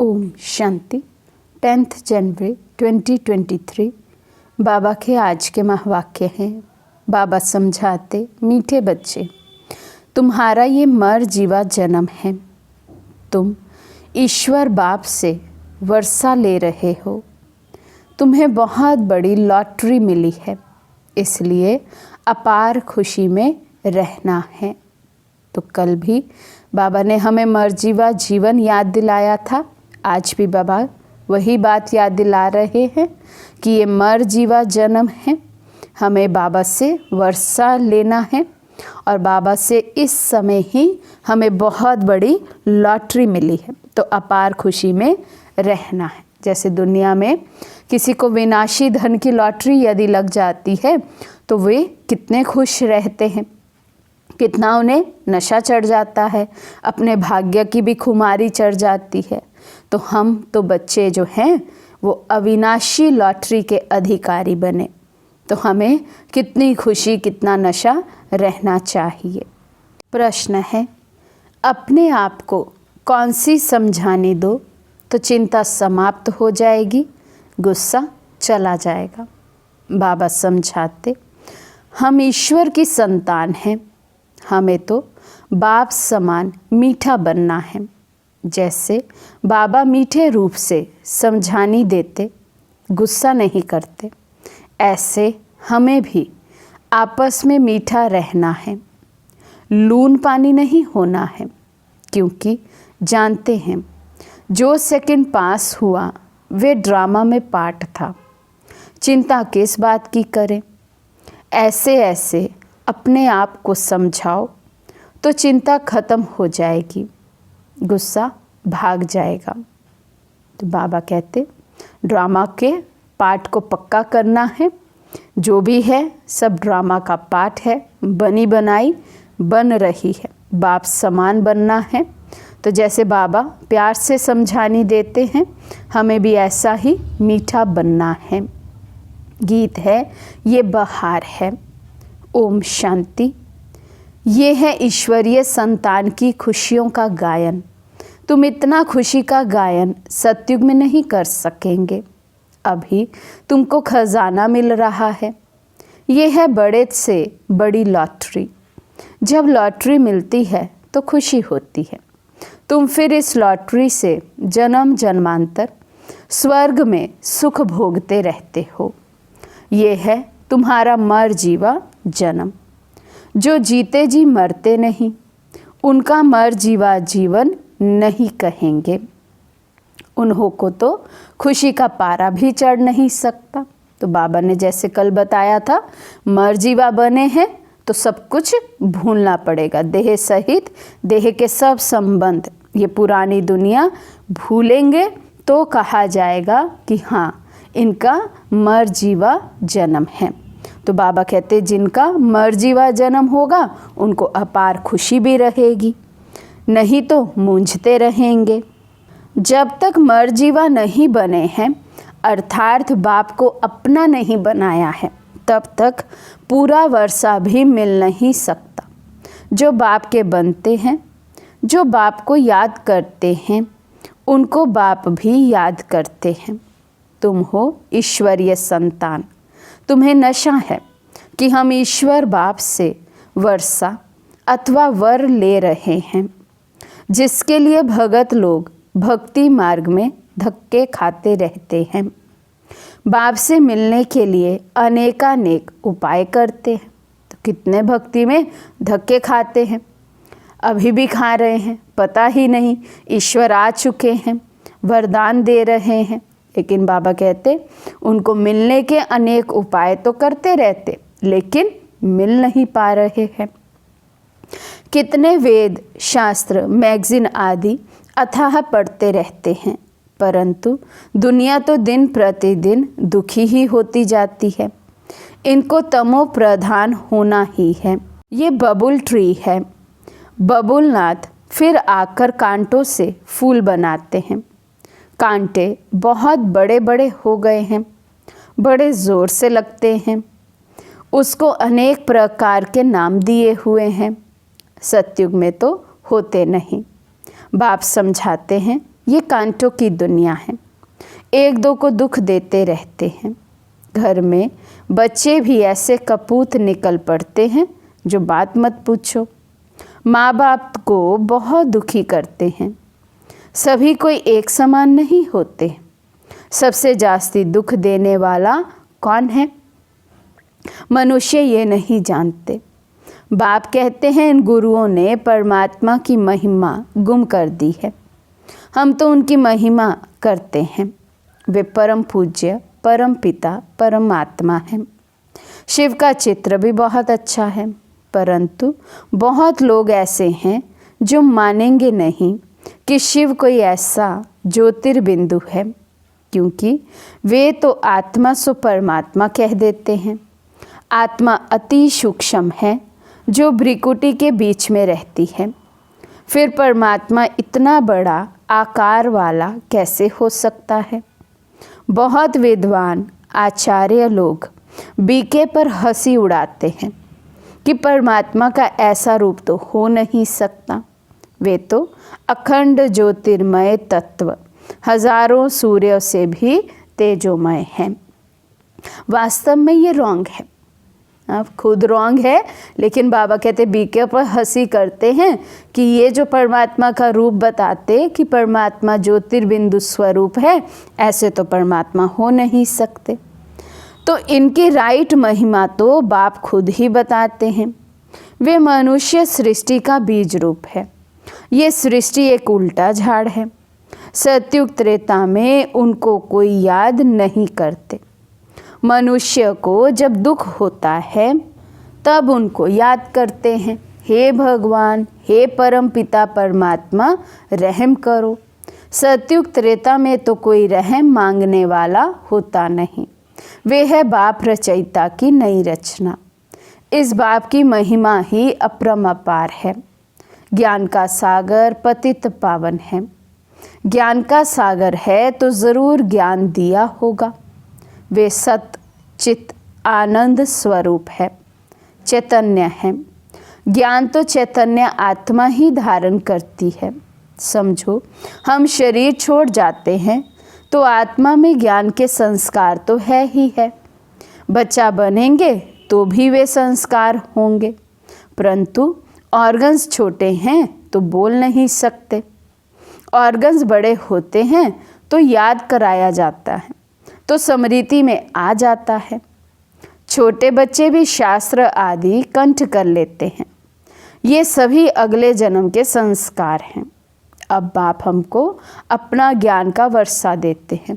ओम शांति। 10 जनवरी 2023 बाबा के आज के महावाक्य हैं। बाबा समझाते, मीठे बच्चे, तुम्हारा ये मर जीवा जन्म है। तुम ईश्वर बाप से वर्षा ले रहे हो। तुम्हें बहुत बड़ी लॉटरी मिली है, इसलिए अपार खुशी में रहना है। तो कल भी बाबा ने हमें मरजीवा जीवन याद दिलाया था। आज भी बाबा वही बात याद दिला रहे हैं कि ये मरजीवा जन्म है। हमें बाबा से वर्षा लेना है और बाबा से इस समय ही हमें बहुत बड़ी लॉटरी मिली है, तो अपार खुशी में रहना है। जैसे दुनिया में किसी को विनाशी धन की लॉटरी यदि लग जाती है तो वे कितने खुश रहते हैं, कितना उन्हें नशा चढ़ जाता है, अपने भाग्य की भी खुमारी चढ़ जाती है। तो हम तो बच्चे जो हैं वो अविनाशी लॉटरी के अधिकारी बने, तो हमें कितनी खुशी, कितना नशा रहना चाहिए। प्रश्न है, अपने आप को कौन सी समझाने दो तो चिंता समाप्त हो जाएगी, गुस्सा चला जाएगा। बाबा समझाते, हम ईश्वर की संतान हैं। हमें तो बाप समान मीठा बनना है। जैसे बाबा मीठे रूप से समझानी देते, गुस्सा नहीं करते, ऐसे हमें भी आपस में मीठा रहना है। लून पानी नहीं होना है, क्योंकि जानते हैं जो सेकंड पास हुआ वे ड्रामा में पार्ट था। चिंता किस बात की करें। ऐसे ऐसे अपने आप को समझाओ तो चिंता खत्म हो जाएगी, गुस्सा भाग जाएगा। तो बाबा कहते, ड्रामा के पार्ट को पक्का करना है। जो भी है सब ड्रामा का पार्ट है, बनी बनाई बन रही है। बाप समान बनना है। तो जैसे बाबा प्यार से समझानी देते हैं, हमें भी ऐसा ही मीठा बनना है। गीत है, ये बहार है। ओम शांति। ये है ईश्वरीय संतान की खुशियों का गायन। तुम इतना खुशी का गायन सतयुग में नहीं कर सकेंगे। अभी तुमको खजाना मिल रहा है। ये है बड़े से बड़ी लॉटरी। जब लॉटरी मिलती है तो खुशी होती है। तुम फिर इस लॉटरी से जन्म जन्मांतर स्वर्ग में सुख भोगते रहते हो। ये है तुम्हारा मर जीवा जन्म। जो जीते जी मरते नहीं, उनका मर जीवा जीवन नहीं कहेंगे। उन्हों को तो खुशी का पारा भी चढ़ नहीं सकता। तो बाबा ने जैसे कल बताया था, मर जीवा बने हैं तो सब कुछ भूलना पड़ेगा। देह सहित देह के सब संबंध, ये पुरानी दुनिया भूलेंगे तो कहा जाएगा कि हाँ, इनका मर जीवा जन्म है। तो बाबा कहते, जिनका मर जीवा जन्म होगा उनको अपार खुशी भी रहेगी, नहीं तो मूंझते रहेंगे। जब तक मर जीवा नहीं बने हैं, अर्थात बाप को अपना नहीं बनाया है, तब तक पूरा वर्षा भी मिल नहीं सकता। जो बाप के बनते हैं, जो बाप को याद करते हैं, उनको बाप भी याद करते हैं। तुम हो ईश्वरीय संतान। तुम्हें नशा है कि हम ईश्वर बाप से वर्षा अथवा वर ले रहे हैं, जिसके लिए भगत लोग भक्ति मार्ग में धक्के खाते रहते हैं। बाप से मिलने के लिए अनेकानेक उपाय करते हैं। तो कितने भक्ति में धक्के खाते हैं, अभी भी खा रहे हैं, पता ही नहीं। ईश्वर आ चुके हैं, वरदान दे रहे हैं, लेकिन बाबा कहते उनको मिलने के अनेक उपाय तो करते रहते, लेकिन मिल नहीं पा रहे हैं। कितने वेद, शास्त्र, मैगजीन आदि अथाह पढ़ते रहते हैं, परंतु दुनिया तो दिन प्रतिदिन दुखी ही होती जाती है। इनको तमो प्रधान होना ही है। ये बबुल ट्री है। बबुलनाथ फिर आकर कांटों से फूल बनाते हैं। कांटे बहुत बड़े बड़े हो गए हैं, बड़े ज़ोर से लगते हैं। उसको अनेक प्रकार के नाम दिए हुए हैं। सतयुग में तो होते नहीं। बाप समझाते हैं, ये कांटों की दुनिया है, एक दो को दुख देते रहते हैं। घर में बच्चे भी ऐसे कपूत निकल पड़ते हैं जो बात मत पूछो। माँ बाप को बहुत दुखी करते हैं। सभी कोई एक समान नहीं होते। सबसे जास्ती दुख देने वाला कौन है? मनुष्य ये नहीं जानते। बाप कहते हैं इन गुरुओं ने परमात्मा की महिमा गुम कर दी है। हम तो उनकी महिमा करते हैं। वे परम पूज्य, परम पिता, परमात्मा हैं। शिव का चित्र भी बहुत अच्छा है, परंतु बहुत लोग ऐसे हैं जो मानेंगे नहीं कि शिव कोई ऐसा ज्योतिर्बिंदु है, क्योंकि वे तो आत्मा सो परमात्मा कह देते हैं। आत्मा अति सूक्ष्म है जो भ्रिकुटी के बीच में रहती है। फिर परमात्मा इतना बड़ा आकार वाला कैसे हो सकता है? बहुत विद्वान आचार्य लोग बीके पर हंसी उड़ाते हैं कि परमात्मा का ऐसा रूप तो हो नहीं सकता। वे तो अखंड ज्योतिर्मय तत्व, हजारों सूर्यों से भी तेजोमय हैं। वास्तव में ये रॉन्ग है, आप खुद रॉन्ग है, लेकिन बाबा कहते बीके पर हंसी करते हैं कि ये जो परमात्मा का रूप बताते कि परमात्मा ज्योतिर्बिंदु स्वरूप है, ऐसे तो परमात्मा हो नहीं सकते। तो इनकी राइट महिमा तो बाप खुद ही बताते हैं। वे मनुष्य सृष्टि का बीज रूप है। ये सृष्टि एक उल्टा झाड़ है। सतयुग त्रेता में उनको कोई याद नहीं करते। मनुष्य को जब दुख होता है तब उनको याद करते हैं, हे भगवान, हे परम पिता परमात्मा, रहम करो। सतयुग त्रेता में तो कोई रहम मांगने वाला होता नहीं। वे है बाप रचयिता की नई रचना। इस बाप की महिमा ही अपरंपार है। ज्ञान का सागर पतित पावन है। ज्ञान का सागर है तो ज़रूर ज्ञान दिया होगा। वे सत चित आनंद स्वरूप है, चैतन्य है। ज्ञान तो चैतन्य आत्मा ही धारण करती है। समझो, हम शरीर छोड़ जाते हैं तो आत्मा में ज्ञान के संस्कार तो है ही है। बच्चा बनेंगे तो भी वे संस्कार होंगे, परंतु ऑर्गन्स छोटे हैं तो बोल नहीं सकते। ऑर्गन्स बड़े होते हैं तो याद कराया जाता है, तो स्मृति में आ जाता है। छोटे बच्चे भी शास्त्र आदि कंठ कर लेते हैं। ये सभी अगले जन्म के संस्कार हैं। अब बाप हमको अपना ज्ञान का वर्षा देते हैं।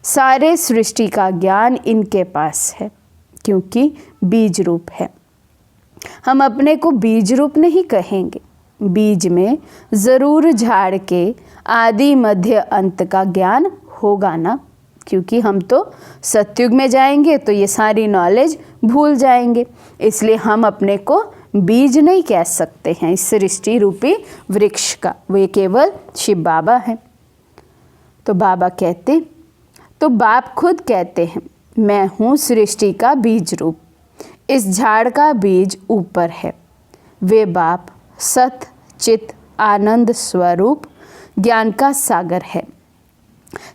सारे सृष्टि का ज्ञान इनके पास है, क्योंकि बीज रूप है। हम अपने को बीज रूप नहीं कहेंगे। बीज में ज़रूर झाड़ के आदि मध्य अंत का ज्ञान होगा ना, क्योंकि हम तो सतयुग में जाएंगे तो ये सारी नॉलेज भूल जाएंगे। इसलिए हम अपने को बीज नहीं कह सकते हैं इस सृष्टि रूपी वृक्ष का। वे केवल शिव बाबा हैं। तो बाबा कहते, तो बाप खुद कहते हैं, मैं हूँ सृष्टि का बीज रूप। इस झाड़ का बीज ऊपर है। वे बाप सत चित आनंद स्वरूप ज्ञान का सागर है।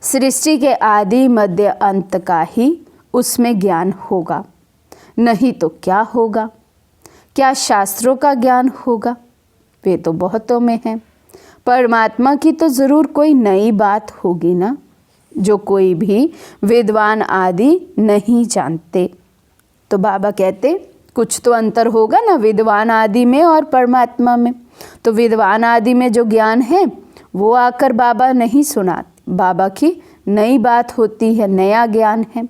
सृष्टि के आदि मध्य अंत का ही उसमें ज्ञान होगा, नहीं तो क्या होगा? क्या शास्त्रों का ज्ञान होगा? वे तो बहुतों में हैं। परमात्मा की तो ज़रूर कोई नई बात होगी ना, जो कोई भी विद्वान आदि नहीं जानते। तो बाबा कहते कुछ तो अंतर होगा ना विद्वान आदि में और परमात्मा में। तो विद्वान आदि में जो ज्ञान है वो आकर बाबा नहीं सुनाते। बाबा की नई बात होती है, नया ज्ञान है।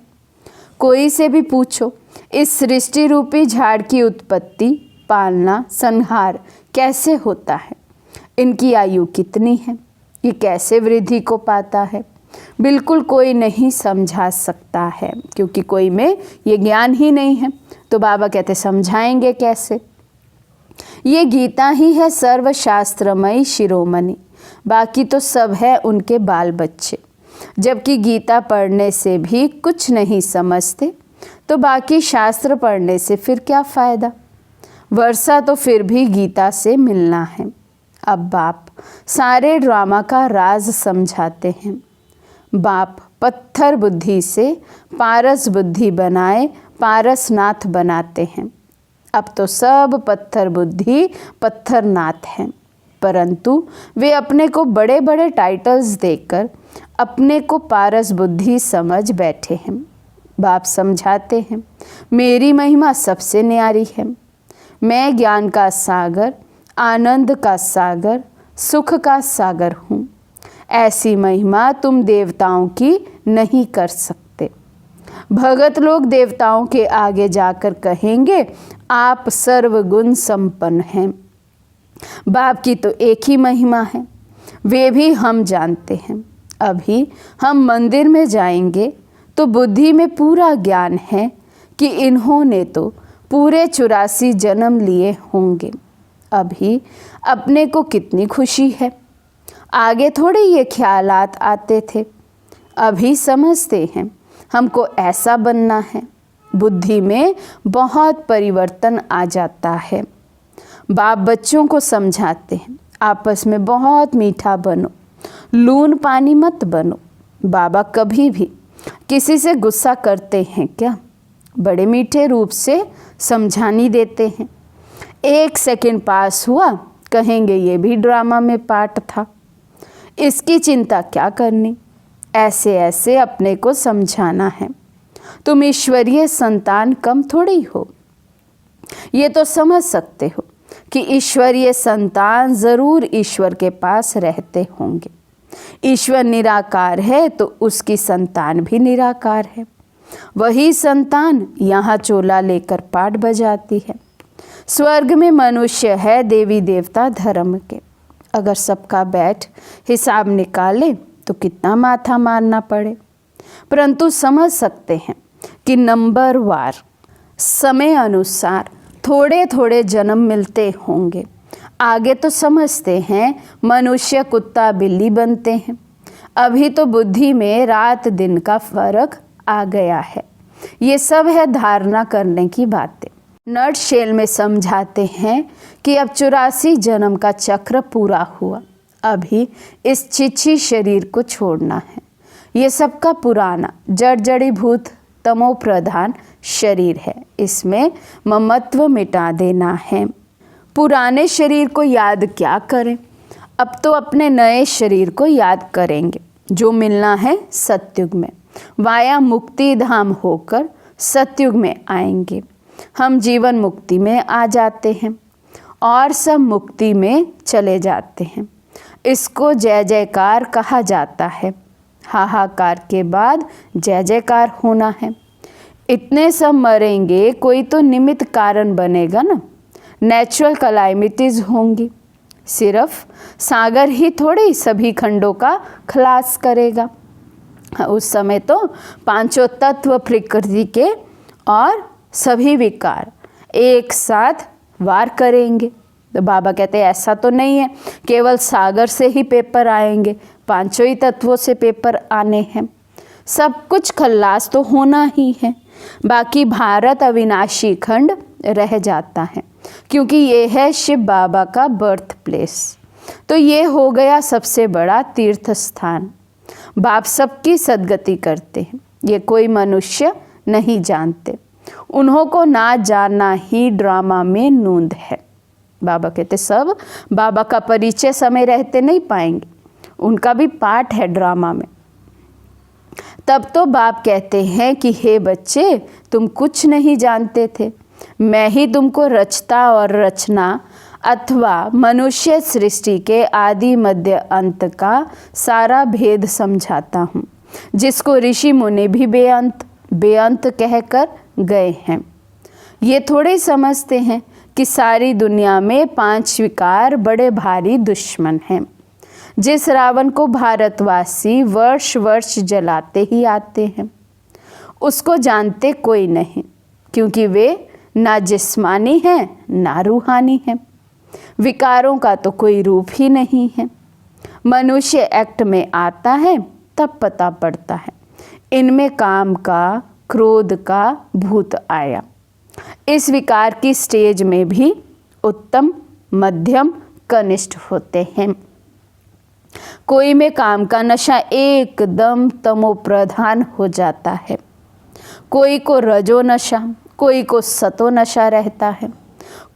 कोई से भी पूछो, इस सृष्टि रूपी झाड़ की उत्पत्ति, पालना, संहार कैसे होता है? इनकी आयु कितनी है? ये कैसे वृद्धि को पाता है? बिल्कुल कोई नहीं समझा सकता है, क्योंकि कोई में ये ज्ञान ही नहीं है। तो बाबा कहते समझाएंगे कैसे? ये गीता ही है सर्वशास्त्रमयी शिरोमणि, बाकी तो सब है उनके बाल बच्चे। जबकि गीता पढ़ने से भी कुछ नहीं समझते, तो बाकी शास्त्र पढ़ने से फिर क्या फ़ायदा? वर्षा तो फिर भी गीता से मिलना है। अब बाप सारे ड्रामा का राज समझाते हैं। बाप पत्थर बुद्धि से पारस बुद्धि बनाए पारसनाथ बनाते हैं। अब तो सब पत्थर बुद्धि पत्थरनाथ हैं, परंतु वे अपने को बड़े बड़े टाइटल्स देकर अपने को पारस बुद्धि समझ बैठे हैं। बाप समझाते हैं, मेरी महिमा सबसे न्यारी है। मैं ज्ञान का सागर, आनंद का सागर, सुख का सागर हूँ। ऐसी महिमा तुम देवताओं की नहीं कर सकते। भगत लोग देवताओं के आगे जाकर कहेंगे, आप सर्वगुण संपन्न हैं। बाप की तो एक ही महिमा है, वे भी हम जानते हैं। अभी हम मंदिर में जाएंगे तो बुद्धि में पूरा ज्ञान है कि इन्होंने तो पूरे 84 जन्म लिए होंगे। अभी अपने को कितनी खुशी है, आगे थोड़े ये ख्यालात आते थे। अभी समझते हैं हमको ऐसा बनना है। बुद्धि में बहुत परिवर्तन आ जाता है। बाप बच्चों को समझाते हैं, आपस में बहुत मीठा बनो, लून पानी मत बनो। बाबा कभी भी किसी से गुस्सा करते हैं क्या? बड़े मीठे रूप से समझानी देते हैं। 1 सेकंड पास हुआ, कहेंगे ये भी ड्रामा में पार्ट था, इसकी चिंता क्या करनी। ऐसे ऐसे अपने को समझाना है। तुम ईश्वरीय संतान कम थोड़ी हो। ये तो समझ सकते हो कि ईश्वरीय संतान ज़रूर ईश्वर के पास रहते होंगे। ईश्वर निराकार है तो उसकी संतान भी निराकार है। वही संतान यहाँ चोला लेकर पाठ बजाती है। स्वर्ग में मनुष्य है देवी देवता धर्म के। अगर सबका बैठ हिसाब निकाले तो कितना माथा मारना पड़े, परंतु समझ सकते हैं कि नंबर वार समय अनुसार थोड़े थोड़े जन्म मिलते होंगे। आगे तो समझते हैं मनुष्य कुत्ता बिल्ली बनते हैं। अभी तो बुद्धि में रात दिन का फर्क आ गया है। ये सब है धारणा करने की बातें। नट शेल में समझाते हैं कि अब 84 जन्म का चक्र पूरा हुआ। अभी इस छिछी शरीर को छोड़ना है। ये सबका पुराना जड़ जड़ीभूत तमो प्रधान शरीर है। इसमें ममत्व मिटा देना है। पुराने शरीर को याद क्या करें, अब तो अपने नए शरीर को याद करेंगे जो मिलना है सतयुग में। वाया मुक्ति धाम होकर सतयुग में आएंगे। हम जीवन मुक्ति में आ जाते हैं और सब मुक्ति में चले जाते हैं। इसको जय जयकार कहा जाता है। हाहाकार के बाद जय जयकार होना है। इतने सब मरेंगे, कोई तो निमित्त कारण बनेगा ना। नेचुरल कैलामिटीज होंगी। सिर्फ सागर ही थोड़ी सभी खंडों का खलास करेगा। उस समय तो पांचों तत्व प्रकृति के और सभी विकार एक साथ वार करेंगे। तो बाबा कहते हैं ऐसा तो नहीं है केवल सागर से ही पेपर आएंगे, पांचों ही तत्वों से पेपर आने हैं। सब कुछ खल्लास तो होना ही है। बाकी भारत अविनाशी खंड रह जाता है, क्योंकि ये है शिव बाबा का बर्थ प्लेस। तो ये हो गया सबसे बड़ा तीर्थ स्थान। बाप सबकी सदगति करते हैं, ये कोई मनुष्य नहीं जानते। उन्हों को ना जानना ही ड्रामा में नूंद है। बाबा कहते सब बाबा का परिचय समय रहते नहीं पाएंगे, उनका भी पार्ट है ड्रामा में। तब तो बाप कहते हैं कि हे बच्चे, तुम कुछ नहीं जानते थे, मैं ही तुमको रचता और रचना अथवा मनुष्य सृष्टि के आदि मध्य अंत का सारा भेद समझाता हूँ, जिसको ऋषि मुनि भी बेअंत कहकर गए हैं। ये थोड़े समझते हैं कि सारी दुनिया में 5 विकार बड़े भारी दुश्मन हैं। जिस रावण को भारतवासी वर्ष वर्ष जलाते ही आते हैं, उसको जानते कोई नहीं, क्योंकि वे ना जिस्मानी हैं ना रूहानी हैं। विकारों का तो कोई रूप ही नहीं है। मनुष्य एक्ट में आता है तब पता पड़ता है इनमें काम का, क्रोध का भूत आया। इस विकार की स्टेज में भी उत्तम, मध्यम, कनिष्ठ होते हैं। कोई में काम का नशा एकदम तमो प्रधान हो जाता है, कोई को रजो नशा, कोई को सतो नशा रहता है,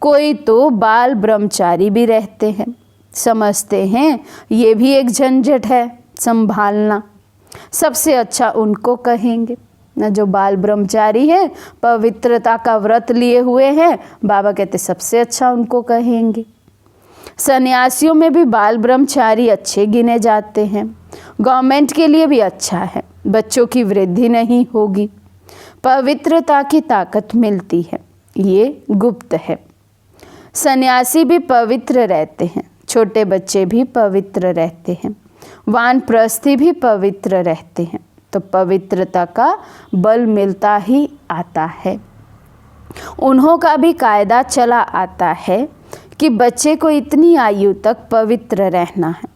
कोई तो बाल ब्रह्मचारी भी रहते हैं। समझते हैं ये भी एक झंझट है संभालना। सबसे अच्छा उनको कहेंगे न जो बाल ब्रह्मचारी है, पवित्रता का व्रत लिए हुए हैं। बाबा कहते सबसे अच्छा उनको कहेंगे। सन्यासियों में भी बाल ब्रह्मचारी अच्छे गिने जाते हैं। गवर्नमेंट के लिए भी अच्छा है, बच्चों की वृद्धि नहीं होगी, पवित्रता की ताकत मिलती है, ये गुप्त है। सन्यासी भी पवित्र रहते हैं, छोटे बच्चे भी पवित्र रहते हैं, वानप्रस्थी भी पवित्र रहते हैं। तो पवित्रता का बल मिलता ही आता है। उन्हों का भी कायदा चला आता है कि बच्चे को इतनी आयु तक पवित्र रहना है,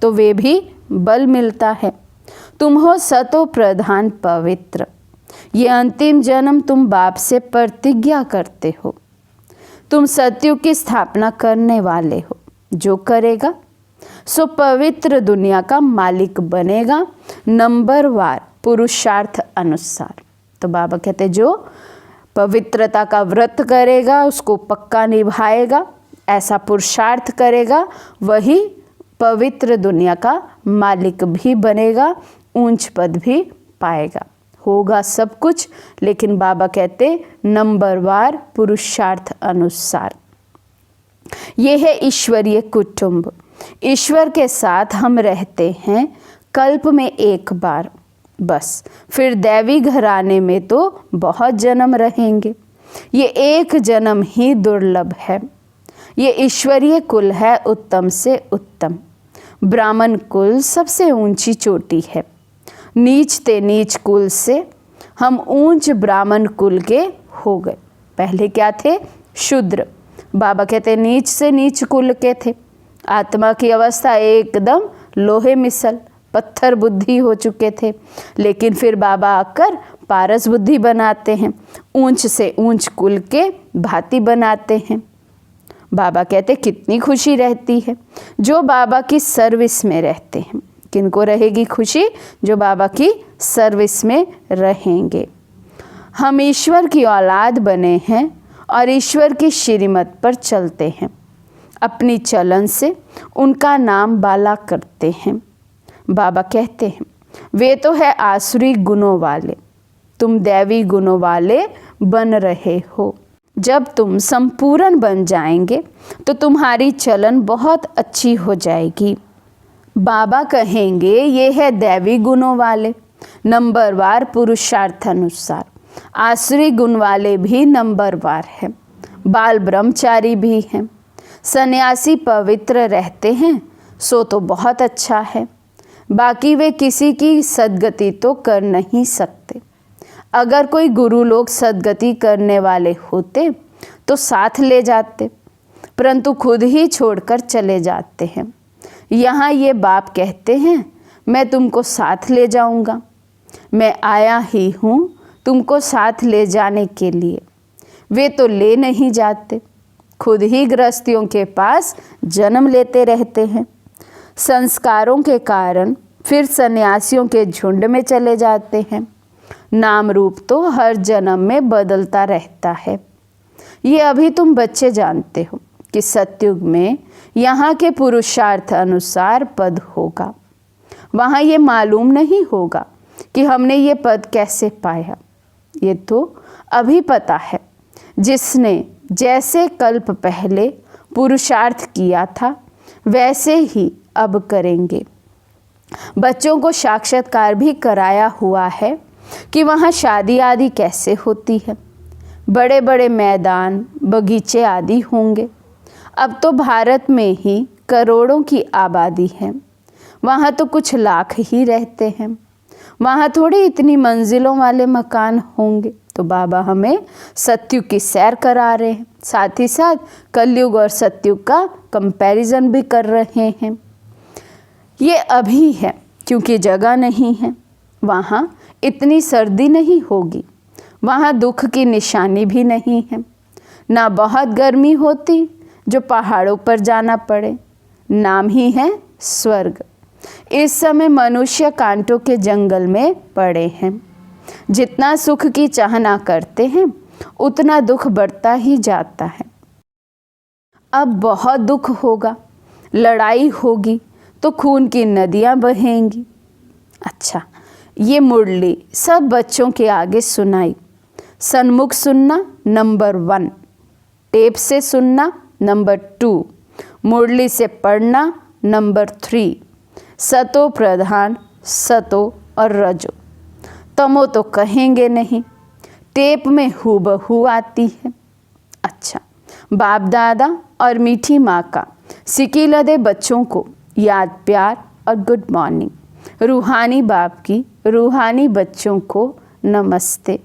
तो वे भी बल मिलता है। तुम हो सतो प्रधान पवित्र, ये अंतिम जन्म तुम बाप से प्रतिज्ञा करते हो। तुम सतयुग की स्थापना करने वाले हो, जो करेगा सो पवित्र दुनिया का मालिक बनेगा, नंबरवार पुरुषार्थ अनुसार। तो बाबा कहते जो पवित्रता का व्रत करेगा, उसको पक्का निभाएगा, ऐसा पुरुषार्थ करेगा, वही पवित्र दुनिया का मालिक भी बनेगा, ऊंच पद भी पाएगा। होगा सब कुछ, लेकिन बाबा कहते नंबरवार पुरुषार्थ अनुसार। ये है ईश्वरीय कुटुंब। ईश्वर के साथ हम रहते हैं कल्प में एक बार बस, फिर दैवी घराने में तो बहुत जन्म रहेंगे। ये एक जन्म ही दुर्लभ है। ये ईश्वरीय कुल है उत्तम से उत्तम। ब्राह्मण कुल सबसे ऊंची चोटी है। नीच ते नीच कुल से हम ऊंच ब्राह्मण कुल के हो गए। पहले क्या थे? शूद्र। बाबा कहते नीच से नीच कुल के थे। आत्मा की अवस्था एकदम लोहे मिसल पत्थर बुद्धि हो चुके थे, लेकिन फिर बाबा आकर पारस बुद्धि बनाते हैं, ऊंच से ऊंच कुल के भांति बनाते हैं। बाबा कहते कितनी खुशी रहती है जो बाबा की सर्विस में रहते हैं। किनको रहेगी खुशी? जो बाबा की सर्विस में रहेंगे। हम ईश्वर की औलाद बने हैं और ईश्वर की श्रीमत पर चलते हैं। अपनी चलन से उनका नाम बाला करते हैं। बाबा कहते हैं वे तो है आसुरी गुणों वाले, तुम दैवी गुणों वाले बन रहे हो। जब तुम संपूर्ण बन जाएंगे तो तुम्हारी चलन बहुत अच्छी हो जाएगी। बाबा कहेंगे ये है दैवी गुणों वाले, नंबरवार पुरुषार्थ अनुसार। आसुरी गुण वाले भी नंबरवार हैं, बाल ब्रह्मचारी भी हैं। सन्यासी पवित्र रहते हैं सो तो बहुत अच्छा है, बाकी वे किसी की सद्गति तो कर नहीं सकते। अगर कोई गुरु लोग सद्गति करने वाले होते तो साथ ले जाते, परंतु खुद ही छोड़कर चले जाते हैं। यहाँ ये बाप कहते हैं मैं तुमको साथ ले जाऊँगा, मैं आया ही हूँ तुमको साथ ले जाने के लिए। वे तो ले नहीं जाते, खुद ही गृहस्थियों के पास जन्म लेते रहते हैं। संस्कारों के कारण फिर सन्यासियों के झुंड में चले जाते हैं। नाम रूप तो हर जन्म में बदलता रहता है। ये अभी तुम बच्चे जानते हो कि सतयुग में यहाँ के पुरुषार्थ अनुसार पद होगा। वहाँ ये मालूम नहीं होगा कि हमने ये पद कैसे पाया। ये तो अभी पता है, जिसने जैसे कल्प पहले पुरुषार्थ किया था वैसे ही अब करेंगे। बच्चों को साक्षात्कार भी कराया हुआ है कि वहाँ शादी आदि कैसे होती है। बड़े बड़े मैदान बगीचे आदि होंगे। अब तो भारत में ही करोड़ों की आबादी है, वहाँ तो कुछ लाख ही रहते हैं। वहाँ थोड़ी इतनी मंजिलों वाले मकान होंगे। तो बाबा हमें सतयुग की सैर करा रहे हैं, साथ ही साथ कलयुग और सतयुग का कंपैरिजन भी कर रहे हैं। ये अभी है क्योंकि जगह नहीं है। वहाँ इतनी सर्दी नहीं होगी, वहाँ दुख की निशानी भी नहीं है। ना बहुत गर्मी होती जो पहाड़ों पर जाना पड़े, नाम ही है स्वर्ग। इस समय मनुष्य कांटों के जंगल में पड़े हैं। जितना सुख की चाहना करते हैं उतना दुख बढ़ता ही जाता है। अब बहुत दुख होगा, लड़ाई होगी तो खून की नदियां बहेंगी। अच्छा, ये मुरली सब बच्चों के आगे सुनाई। सन्मुख सुनना नंबर 1, टेप से सुनना नंबर 2, मुरली से पढ़ना नंबर 3। सतो प्रधान, सतो और रजो, तमो तो कहेंगे नहीं, टेप में हूबहू आती है। अच्छा, बाप दादा और मीठी माँ का सिकी लदे बच्चों को याद प्यार और गुड मॉर्निंग। रूहानी बाप की रूहानी बच्चों को नमस्ते।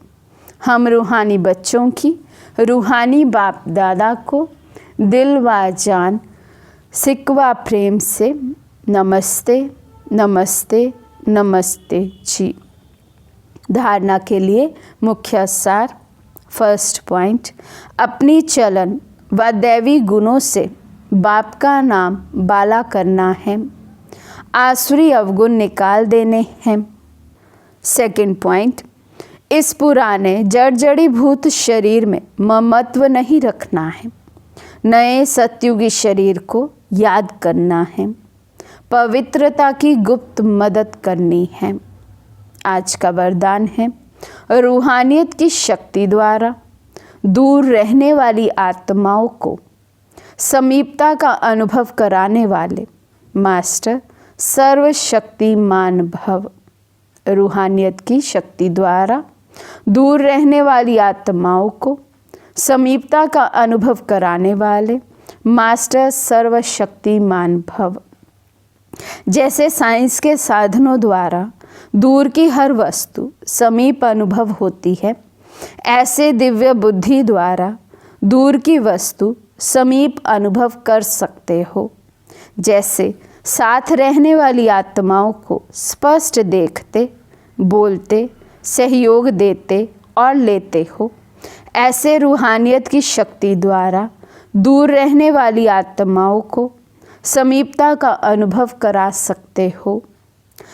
हम रूहानी बच्चों की रूहानी बाप दादा को दिल व जान सिकवा प्रेम से नमस्ते नमस्ते नमस्ते जी। धारणा के लिए मुख्य सार। फर्स्ट पॉइंट, अपनी चलन व दैवी गुणों से बाप का नाम बाला करना है, आसुरी अवगुण निकाल देने हैं। सेकंड पॉइंट, इस पुराने जड़ी भूत शरीर में ममत्व नहीं रखना है, नए सत्युगी शरीर को याद करना है, पवित्रता की गुप्त मदद करनी है। आज का वरदान है, रूहानियत की शक्ति द्वारा दूर रहने वाली आत्माओं को समीपता का अनुभव कराने वाले मास्टर सर्वशक्तिमान भव। रूहानियत की शक्ति द्वारा दूर रहने वाली आत्माओं को समीपता का अनुभव कराने वाले मास्टर सर्वशक्तिमान भव। जैसे साइंस के साधनों द्वारा दूर की हर वस्तु समीप अनुभव होती है, ऐसे दिव्य बुद्धि द्वारा दूर की वस्तु समीप अनुभव कर सकते हो। जैसे साथ रहने वाली आत्माओं को स्पष्ट देखते, बोलते, सहयोग देते और लेते हो, ऐसे रूहानियत की शक्ति द्वारा दूर रहने वाली आत्माओं को समीपता का अनुभव करा सकते हो।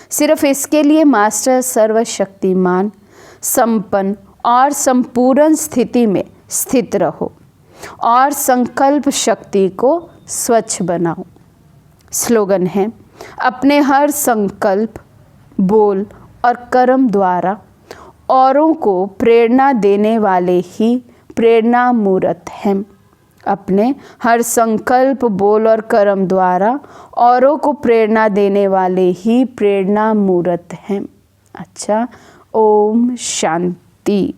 सिर्फ इसके लिए मास्टर सर्वशक्तिमान, संपन्न और संपूर्ण स्थिति में स्थित रहो और संकल्प शक्ति को स्वच्छ बनाओ। स्लोगन है, अपने हर संकल्प, बोल और कर्म द्वारा औरों को प्रेरणा देने वाले ही प्रेरणा मूर्त हैं। अपने हर संकल्प, बोल और कर्म द्वारा औरों को प्रेरणा देने वाले ही प्रेरणा मूर्त हैं। अच्छा, ओम शांति।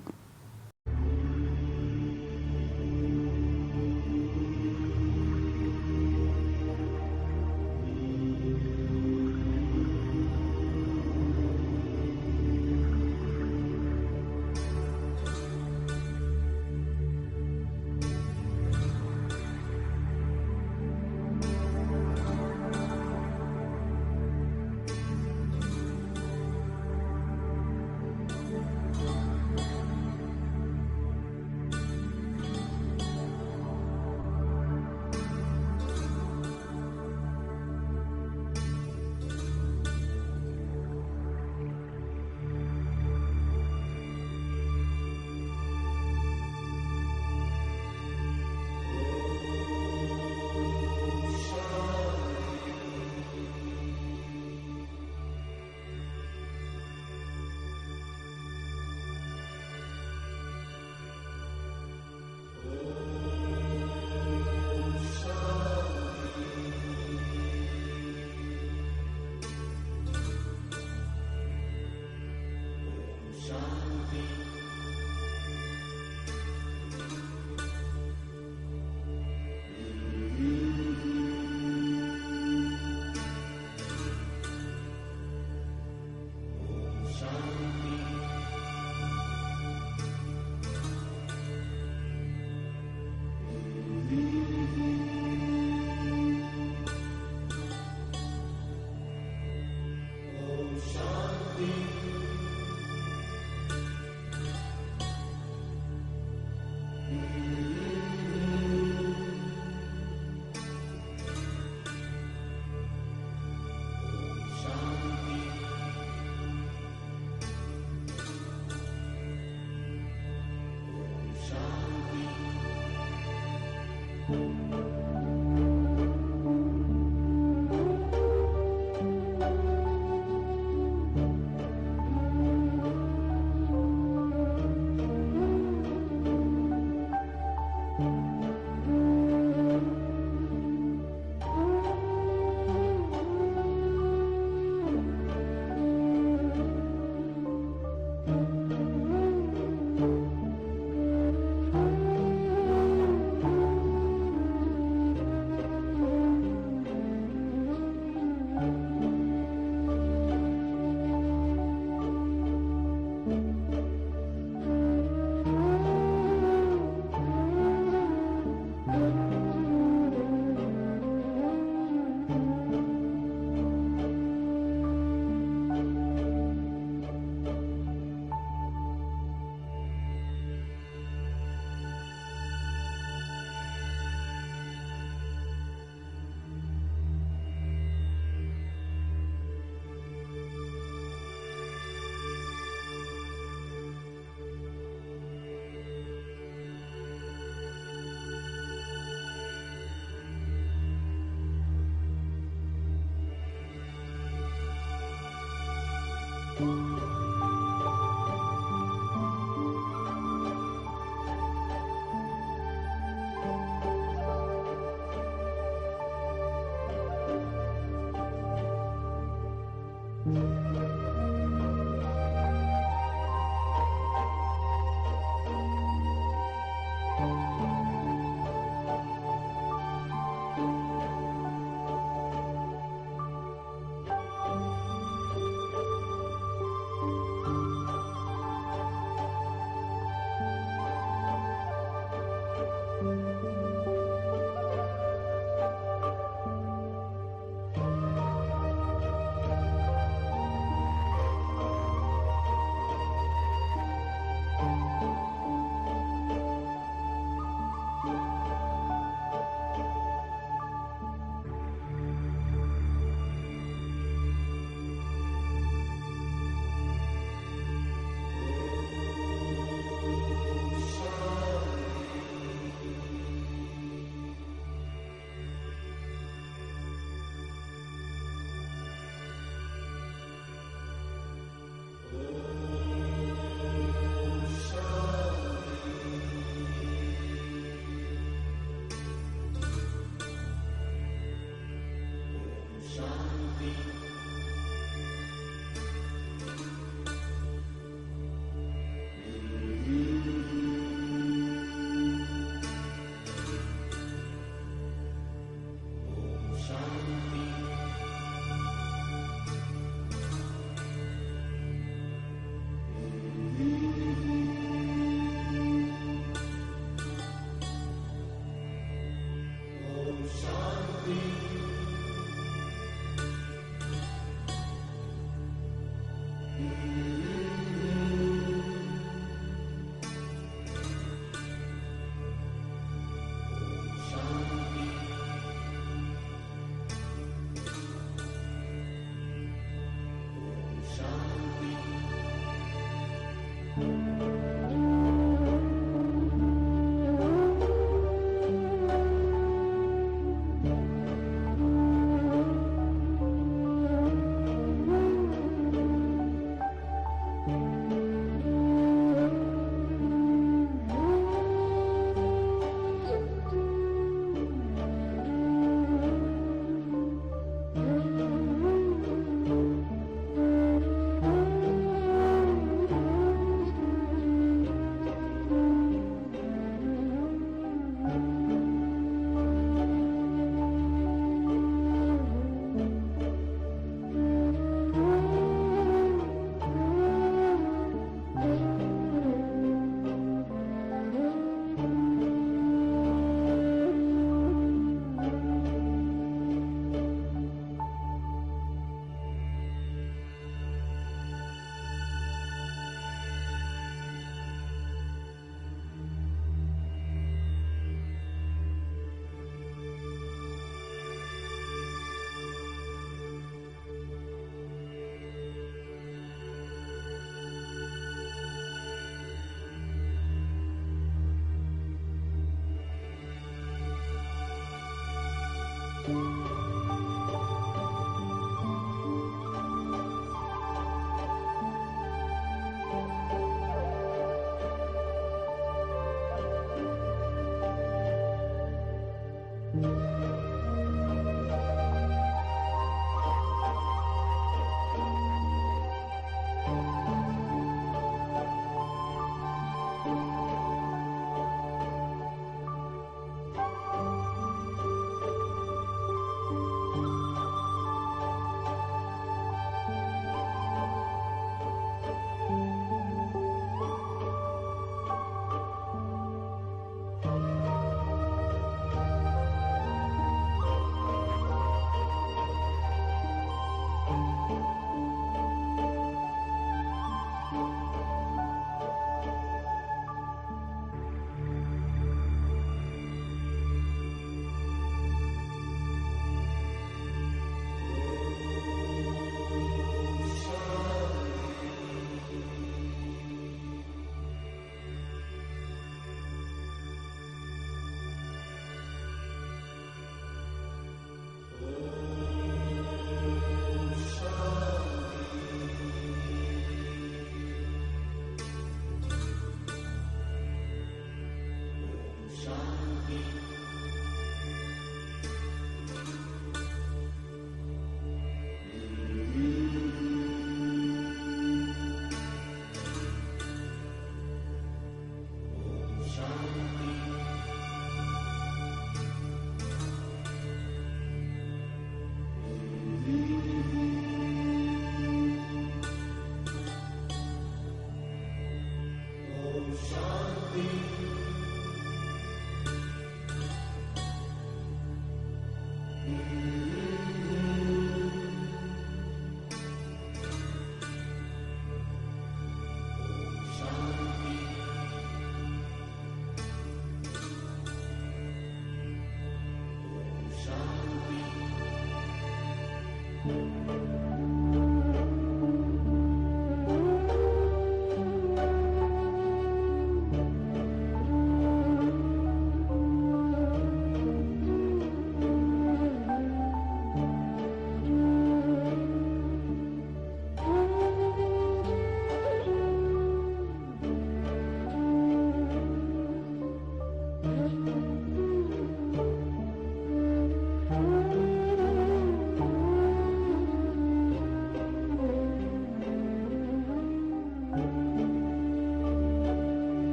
Oh.